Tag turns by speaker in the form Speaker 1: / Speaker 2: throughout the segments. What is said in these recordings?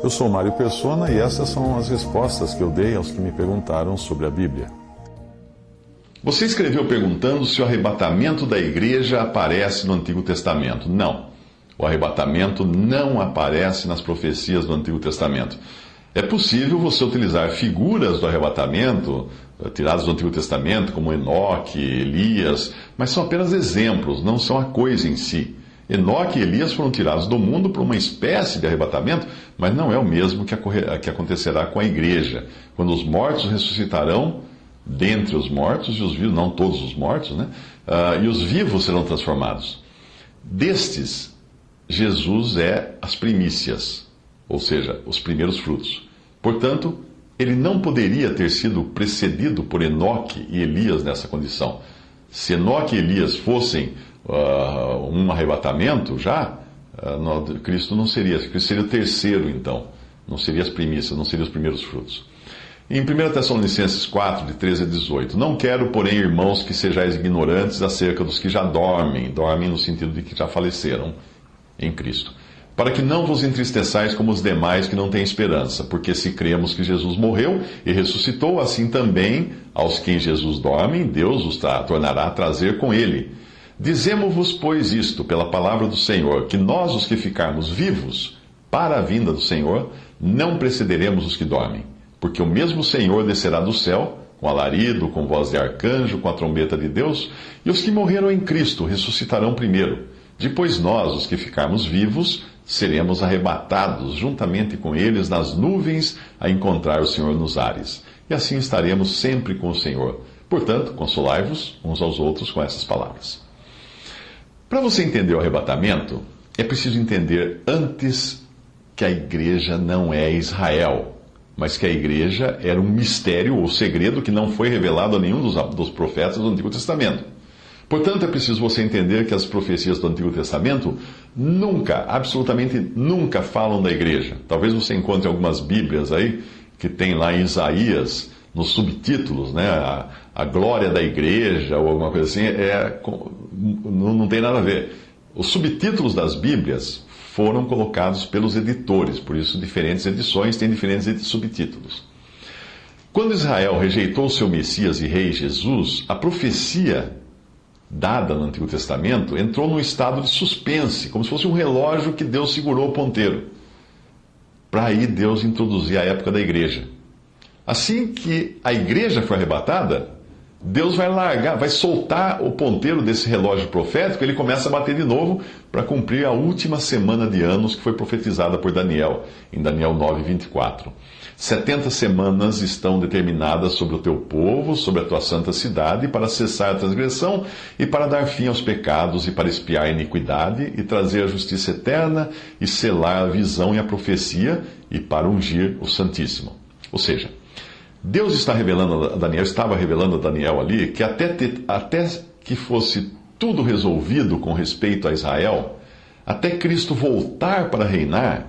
Speaker 1: Eu sou Mário Persona e essas são as respostas que eu dei aos que me perguntaram sobre a Bíblia.
Speaker 2: Você escreveu perguntando se o arrebatamento da igreja aparece no Antigo Testamento. Não. O arrebatamento não aparece nas profecias do Antigo Testamento. É possível você utilizar figuras do arrebatamento tiradas do Antigo Testamento, como Enoque, Elias, mas são apenas exemplos, não são a coisa em si. Enoque e Elias foram tirados do mundo por uma espécie de arrebatamento, mas não é o mesmo que acontecerá com a igreja, quando os mortos ressuscitarão dentre os mortos e os vivos, não todos os mortos, né? E os vivos serão transformados. Destes, Jesus é as primícias, ou seja, os primeiros frutos. Portanto, ele não poderia ter sido precedido por Enoque e Elias nessa condição. Se Enoque e Elias fossem um arrebatamento já, Cristo não seria. Cristo seria o terceiro, então. Não seria as primícias, não seria os primeiros frutos. Em 1 Tessalonicenses 4, de 13 a 18, não quero, porém, irmãos, que sejais ignorantes acerca dos que já dormem no sentido de que já faleceram em Cristo, para que não vos entristeçais como os demais que não têm esperança, porque se cremos que Jesus morreu e ressuscitou, assim também aos que em Jesus dormem, Deus os tornará a trazer com ele. Dizemo-vos, pois, isto, pela palavra do Senhor, que nós, os que ficarmos vivos para a vinda do Senhor, não precederemos os que dormem. Porque o mesmo Senhor descerá do céu, com alarido, com voz de arcanjo, com a trombeta de Deus, e os que morreram em Cristo ressuscitarão primeiro. Depois nós, os que ficarmos vivos, seremos arrebatados juntamente com eles nas nuvens a encontrar o Senhor nos ares. E assim estaremos sempre com o Senhor. Portanto, consolai-vos uns aos outros com essas palavras. Para você entender o arrebatamento, é preciso entender antes que a igreja não é Israel, mas que a igreja era um mistério ou segredo que não foi revelado a nenhum dos profetas do Antigo Testamento. Portanto, é preciso você entender que as profecias do Antigo Testamento nunca, absolutamente nunca falam da igreja. Talvez você encontre algumas bíblias aí que tem lá em Isaías, nos subtítulos, né, a glória da igreja ou alguma coisa assim, não tem nada a ver. Os subtítulos das bíblias foram colocados pelos editores, por isso diferentes edições têm diferentes subtítulos. Quando Israel rejeitou o seu Messias e Rei Jesus, a profecia dada no Antigo Testamento entrou num estado de suspense, como se fosse um relógio que Deus segurou o ponteiro, para aí Deus introduzir a época da igreja. Assim que a igreja foi arrebatada, Deus vai soltar o ponteiro desse relógio profético, ele começa a bater de novo para cumprir a última semana de anos que foi profetizada por Daniel, em Daniel 9, 24. 70 semanas estão determinadas sobre o teu povo, sobre a tua santa cidade, para cessar a transgressão e para dar fim aos pecados e para expiar a iniquidade e trazer a justiça eterna e selar a visão e a profecia e para ungir o Santíssimo. Ou seja, Deus estava revelando a Daniel ali que até que fosse tudo resolvido com respeito a Israel, até Cristo voltar para reinar,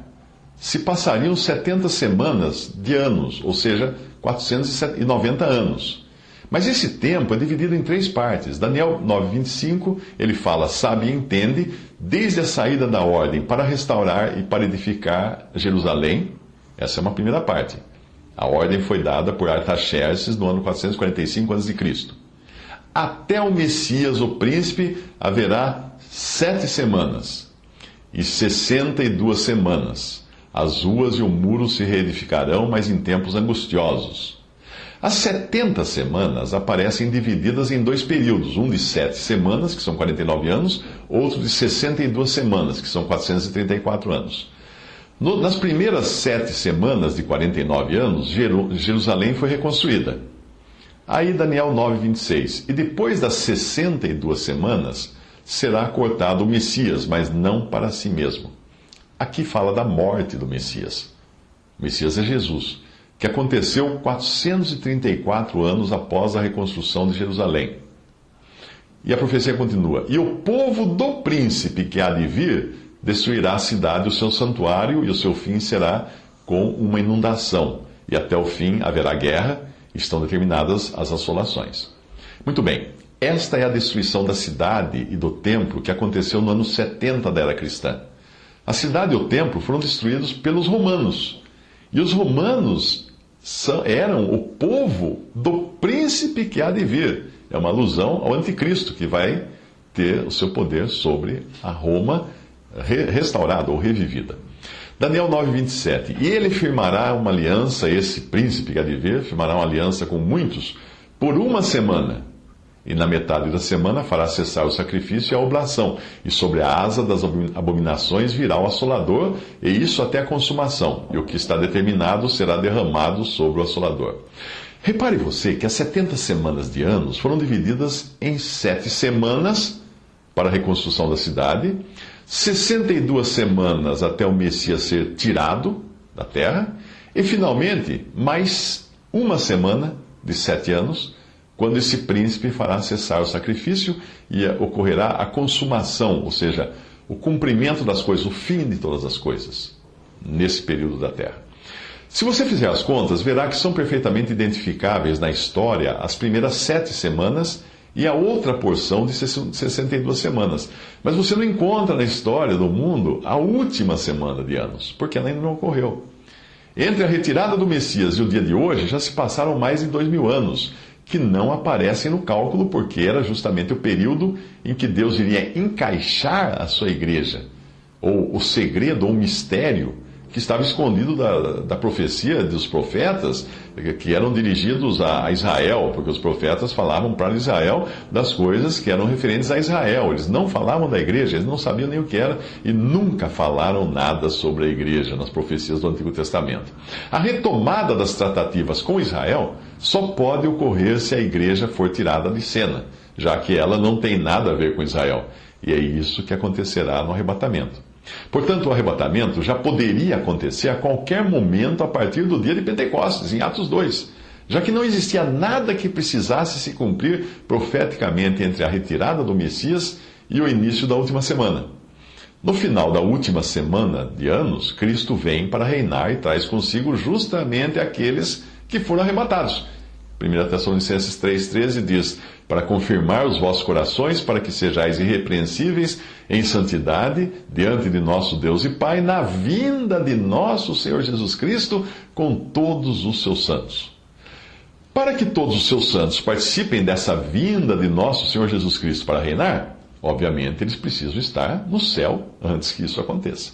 Speaker 2: se passariam 70 semanas de anos, ou seja, 490 anos. Mas esse tempo é dividido em 3 partes. Daniel 9:25, ele fala, sabe e entende, desde a saída da ordem para restaurar e para edificar Jerusalém. Essa é uma primeira parte. A ordem foi dada por Artaxerxes no ano 445 a.C. Até o Messias, o príncipe, haverá 7 semanas e 62 semanas. As ruas e o muro se reedificarão, mas em tempos angustiosos. As 70 semanas aparecem divididas em 2 períodos, um de 7 semanas, que são 49 anos, outro de 62 semanas, que são 434 anos. Nas primeiras 7 semanas de 49 anos, Jerusalém foi reconstruída. Aí Daniel 9:26. E depois das 62 semanas, será cortado o Messias, mas não para si mesmo. Aqui fala da morte do Messias. O Messias é Jesus, que aconteceu 434 anos após a reconstrução de Jerusalém. E a profecia continua. E o povo do príncipe que há de vir destruirá a cidade e o seu santuário, e o seu fim será com uma inundação. E até o fim haverá guerra, estão determinadas as assolações. Muito bem, esta é a destruição da cidade e do templo que aconteceu no ano 70 da era cristã. A cidade e o templo foram destruídos pelos romanos. E os romanos eram o povo do príncipe que há de vir. É uma alusão ao anticristo, que vai ter o seu poder sobre a Roma restaurada ou revivida. Daniel 9:27. E ele firmará uma aliança, esse príncipe que há de vir, firmará uma aliança com muitos por uma semana. E na metade da semana fará cessar o sacrifício e a oblação. E sobre a asa das abominações virá o assolador, e isso até a consumação. E o que está determinado será derramado sobre o assolador. Repare você que as 70 semanas de anos foram divididas em 7 semanas para a reconstrução da cidade, 62 semanas até o Messias ser tirado da terra, e finalmente mais uma semana de 7 anos, quando esse príncipe fará cessar o sacrifício e ocorrerá a consumação, ou seja, o cumprimento das coisas, o fim de todas as coisas, nesse período da terra. Se você fizer as contas, verá que são perfeitamente identificáveis na história as primeiras 7 semanas e a outra porção de 62 semanas. Mas você não encontra na história do mundo a última semana de anos, porque ela ainda não ocorreu. Entre a retirada do Messias e o dia de hoje, já se passaram mais de 2000 anos, que não aparecem no cálculo, porque era justamente o período em que Deus iria encaixar a sua igreja, ou o segredo, ou o mistério, que estava escondido da profecia dos profetas, que eram dirigidos a Israel, porque os profetas falavam para Israel das coisas que eram referentes a Israel. Eles não falavam da igreja, eles não sabiam nem o que era, e nunca falaram nada sobre a igreja nas profecias do Antigo Testamento. A retomada das tratativas com Israel só pode ocorrer se a igreja for tirada de cena, já que ela não tem nada a ver com Israel. E é isso que acontecerá no arrebatamento. Portanto, o arrebatamento já poderia acontecer a qualquer momento a partir do dia de Pentecostes, em Atos 2, já que não existia nada que precisasse se cumprir profeticamente entre a retirada do Messias e o início da última semana. No final da última semana de anos, Cristo vem para reinar e traz consigo justamente aqueles que foram arrebatados. 1 Tessalonicenses 3,13 diz: para confirmar os vossos corações, para que sejais irrepreensíveis em santidade diante de nosso Deus e Pai, na vinda de nosso Senhor Jesus Cristo com todos os seus santos. Para que todos os seus santos participem dessa vinda de nosso Senhor Jesus Cristo para reinar, obviamente eles precisam estar no céu antes que isso aconteça.